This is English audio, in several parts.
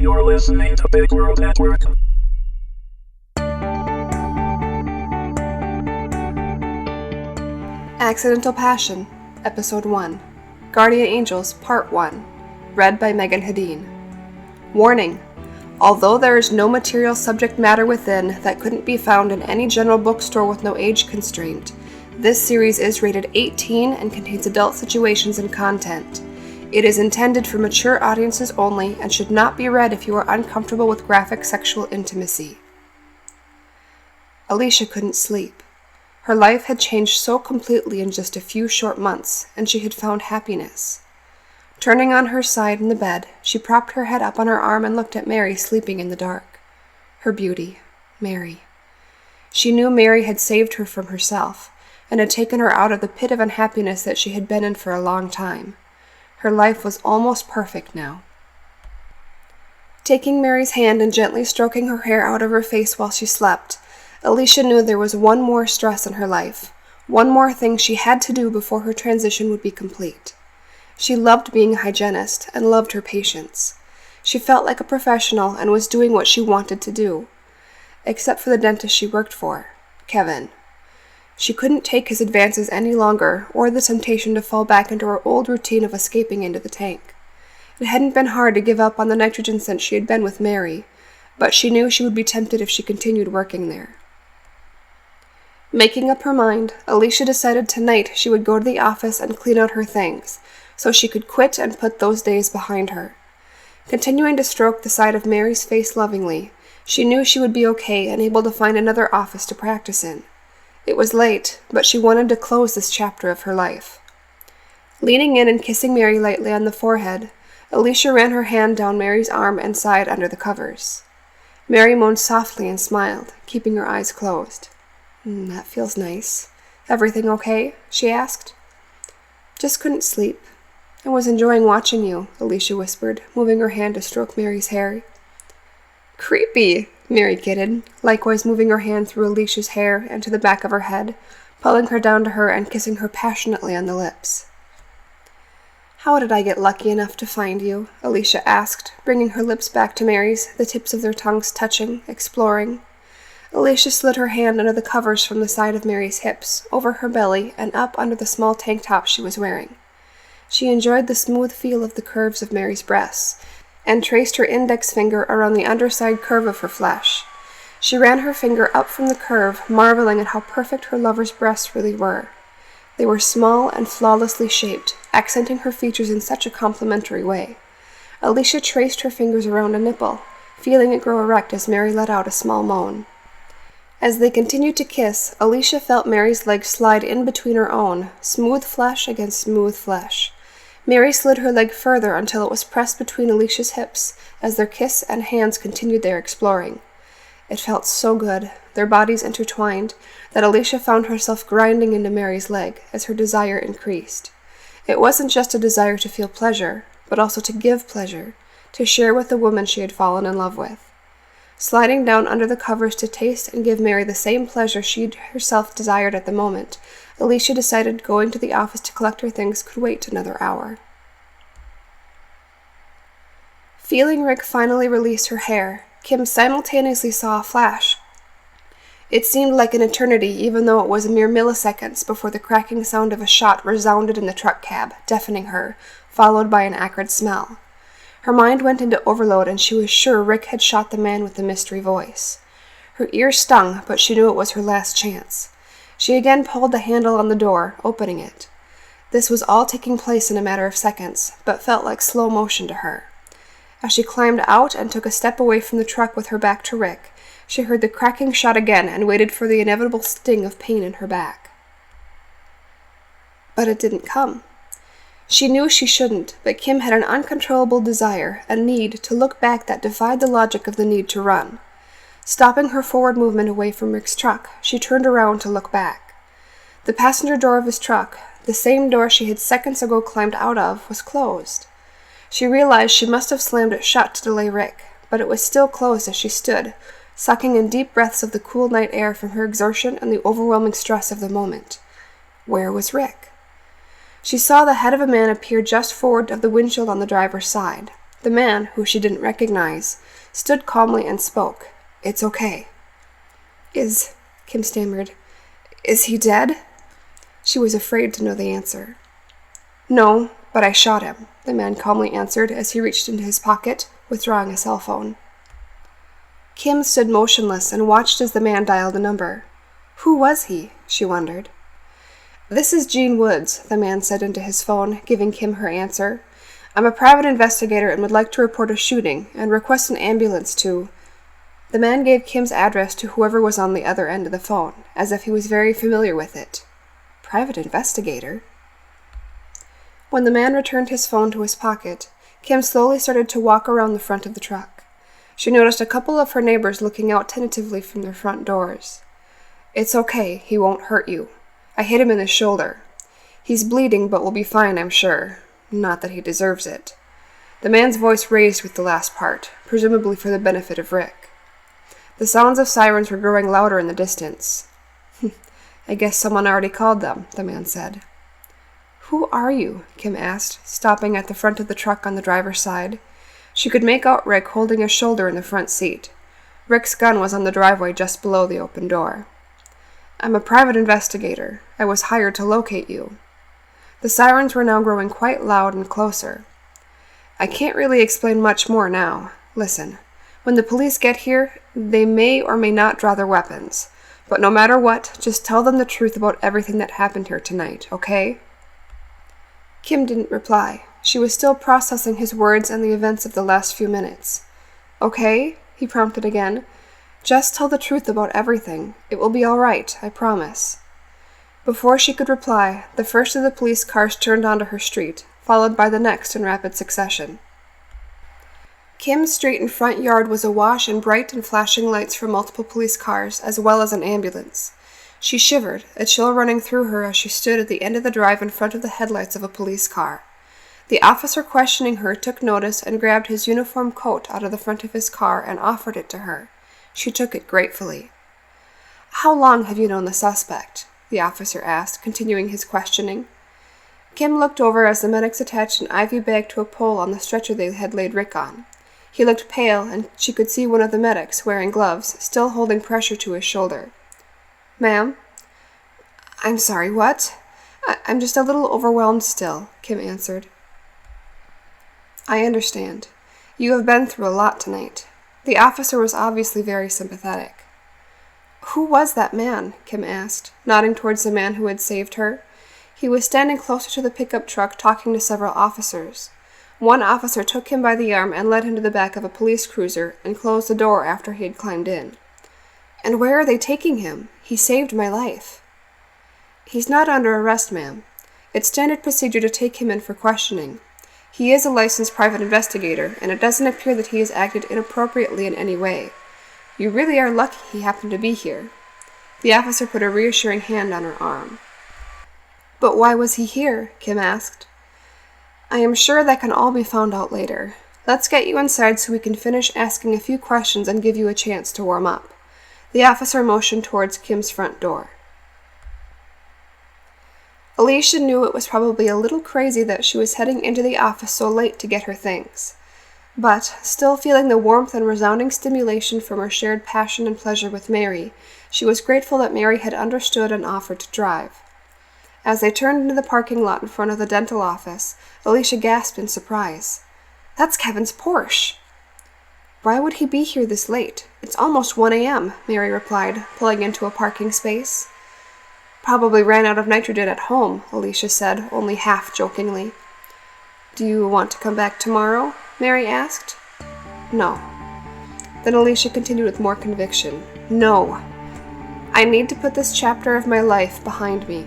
You're listening to Big World Network. Accidental Passion, Episode 1, Guardian Angels, Part 1, read by Meagan Hedin. Warning: although there is no material subject matter within that couldn't be found in any general bookstore with no age constraint, this series is rated 18 and contains adult situations and content. It is intended for mature audiences only and should not be read if you are uncomfortable with graphic sexual intimacy. Alicia couldn't sleep. Her life had changed so completely in just a few short months, and she had found happiness. Turning on her side in the bed, she propped her head up on her arm and looked at Mary sleeping in the dark. Her beauty, Mary. She knew Mary had saved her from herself, and had taken her out of the pit of unhappiness that she had been in for a long time. Her life was almost perfect now. Taking Mary's hand and gently stroking her hair out of her face while she slept, Alicia knew there was one more stress in her life, one more thing she had to do before her transition would be complete. She loved being a hygienist and loved her patients. She felt like a professional and was doing what she wanted to do, except for the dentist she worked for, Kevin. She couldn't take his advances any longer, or the temptation to fall back into her old routine of escaping into the tank. It hadn't been hard to give up on the nitrogen since she had been with Mary, but she knew she would be tempted if she continued working there. Making up her mind, Alicia decided tonight she would go to the office and clean out her things, so she could quit and put those days behind her. Continuing to stroke the side of Mary's face lovingly, she knew she would be okay and able to find another office to practice in. It was late, but she wanted to close this chapter of her life. Leaning in and kissing Mary lightly on the forehead, Alicia ran her hand down Mary's arm and sighed under the covers. Mary moaned softly and smiled, keeping her eyes closed. That feels nice. Everything okay?" she asked. "Just couldn't sleep. I was enjoying watching you," Alicia whispered, moving her hand to stroke Mary's hair. "Creepy," Mary kidded, likewise moving her hand through Alicia's hair and to the back of her head, pulling her down to her and kissing her passionately on the lips. "How did I get lucky enough to find you?" Alicia asked, bringing her lips back to Mary's, the tips of their tongues touching, exploring. Alicia slid her hand under the covers from the side of Mary's hips, over her belly, and up under the small tank top she was wearing. She enjoyed the smooth feel of the curves of Mary's breasts, and traced her index finger around the underside curve of her flesh. She ran her finger up from the curve, marveling at how perfect her lover's breasts really were. They were small and flawlessly shaped, accenting her features in such a complimentary way. Alicia traced her fingers around a nipple, feeling it grow erect as Mary let out a small moan. As they continued to kiss, Alicia felt Mary's legs slide in between her own, smooth flesh against smooth flesh. Mary slid her leg further until it was pressed between Alicia's hips as their kiss and hands continued their exploring. It felt so good, their bodies intertwined, that Alicia found herself grinding into Mary's leg as her desire increased. It wasn't just a desire to feel pleasure, but also to give pleasure, to share with the woman she had fallen in love with. Sliding down under the covers to taste and give Mary the same pleasure she herself desired at the moment, Alicia decided going to the office to collect her things could wait another hour. Feeling Rick finally release her hair, Kim simultaneously saw a flash. It seemed like an eternity, even though it was a mere milliseconds before the cracking sound of a shot resounded in the truck cab, deafening her, followed by an acrid smell. Her mind went into overload, and she was sure Rick had shot the man with the mystery voice. Her ears stung, but she knew it was her last chance. She again pulled the handle on the door, opening it. This was all taking place in a matter of seconds, but felt like slow motion to her. As she climbed out and took a step away from the truck with her back to Rick, she heard the cracking shot again and waited for the inevitable sting of pain in her back. But it didn't come. She knew she shouldn't, but Kim had an uncontrollable desire, a need, to look back that defied the logic of the need to run. Stopping her forward movement away from Rick's truck, she turned around to look back. The passenger door of his truck, the same door she had seconds ago climbed out of, was closed. She realized she must have slammed it shut to delay Rick, but it was still closed as she stood, sucking in deep breaths of the cool night air from her exertion and the overwhelming stress of the moment. Where was Rick? She saw the head of a man appear just forward of the windshield on the driver's side. The man, who she didn't recognize, stood calmly and spoke. "It's okay." Kim stammered, "Is he dead?" She was afraid to know the answer. "No, but I shot him," the man calmly answered as he reached into his pocket, withdrawing a cell phone. Kim stood motionless and watched as the man dialed a number. Who was he? She wondered. "This is Jean Woods," the man said into his phone, giving Kim her answer. "I'm a private investigator and would like to report a shooting and request an ambulance to—" The man gave Kim's address to whoever was on the other end of the phone, as if he was very familiar with it. Private investigator? When the man returned his phone to his pocket, Kim slowly started to walk around the front of the truck. She noticed a couple of her neighbors looking out tentatively from their front doors. "It's okay, he won't hurt you. I hit him in the shoulder. He's bleeding, but will be fine, I'm sure. Not that he deserves it." The man's voice raised with the last part, presumably for the benefit of Rick. The sounds of sirens were growing louder in the distance. "I guess someone already called them," the man said. "Who are you?" Kim asked, stopping at the front of the truck on the driver's side. She could make out Rick holding his shoulder in the front seat. Rick's gun was on the driveway just below the open door. "I'm a private investigator. I was hired to locate you." The sirens were now growing quite loud and closer. "I can't really explain much more now. Listen, when the police get here, they may or may not draw their weapons. But no matter what, just tell them the truth about everything that happened here tonight, okay?" Kim didn't reply. She was still processing his words and the events of the last few minutes. "Okay?" he prompted again. "Just tell the truth about everything. It will be all right, I promise." Before she could reply, the first of the police cars turned onto her street, followed by the next in rapid succession. Kim's street and front yard was awash in bright and flashing lights from multiple police cars, as well as an ambulance. She shivered, a chill running through her as she stood at the end of the drive in front of the headlights of a police car. The officer questioning her took notice and grabbed his uniform coat out of the front of his car and offered it to her. She took it gratefully. "How long have you known the suspect?" the officer asked, continuing his questioning. Kim looked over as the medics attached an IV bag to a pole on the stretcher they had laid Rick on. He looked pale, and she could see one of the medics, wearing gloves, still holding pressure to his shoulder. "Ma'am?" "I'm sorry, what?" I'm just a little overwhelmed still," Kim answered. "I understand. You have been through a lot tonight." The officer was obviously very sympathetic. "Who was that man?" Kim asked, nodding towards the man who had saved her. He was standing closer to the pickup truck talking to several officers. One officer took him by the arm and led him to the back of a police cruiser and closed the door after he had climbed in. "And where are they taking him? He saved my life." "He's not under arrest, ma'am. It's standard procedure to take him in for questioning. He is a licensed private investigator, and it doesn't appear that he has acted inappropriately in any way. You really are lucky he happened to be here." The officer put a reassuring hand on her arm. "But why was he here?" Kim asked. "I am sure that can all be found out later. Let's get you inside so we can finish asking a few questions and give you a chance to warm up." The officer motioned towards Kim's front door. Alicia knew it was probably a little crazy that she was heading into the office so late to get her things. But, still feeling the warmth and resounding stimulation from her shared passion and pleasure with Mary, she was grateful that Mary had understood and offered to drive. As they turned into the parking lot in front of the dental office, Alicia gasped in surprise. "That's Kevin's Porsche!" "Why would he be here this late? It's almost 1 a.m., Mary replied, pulling into a parking space. "Probably ran out of nitrogen at home," Alicia said, only half jokingly. "Do you want to come back tomorrow?" Mary asked. "No." Then Alicia continued with more conviction. "No. I need to put this chapter of my life behind me."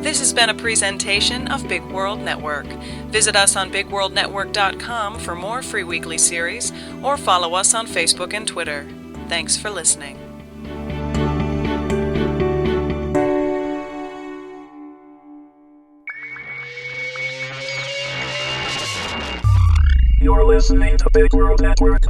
This has been a presentation of Big World Network. Visit us on BigWorldNetwork.com for more free weekly series, or follow us on Facebook and Twitter. Thanks for listening. You're listening to Big World Network.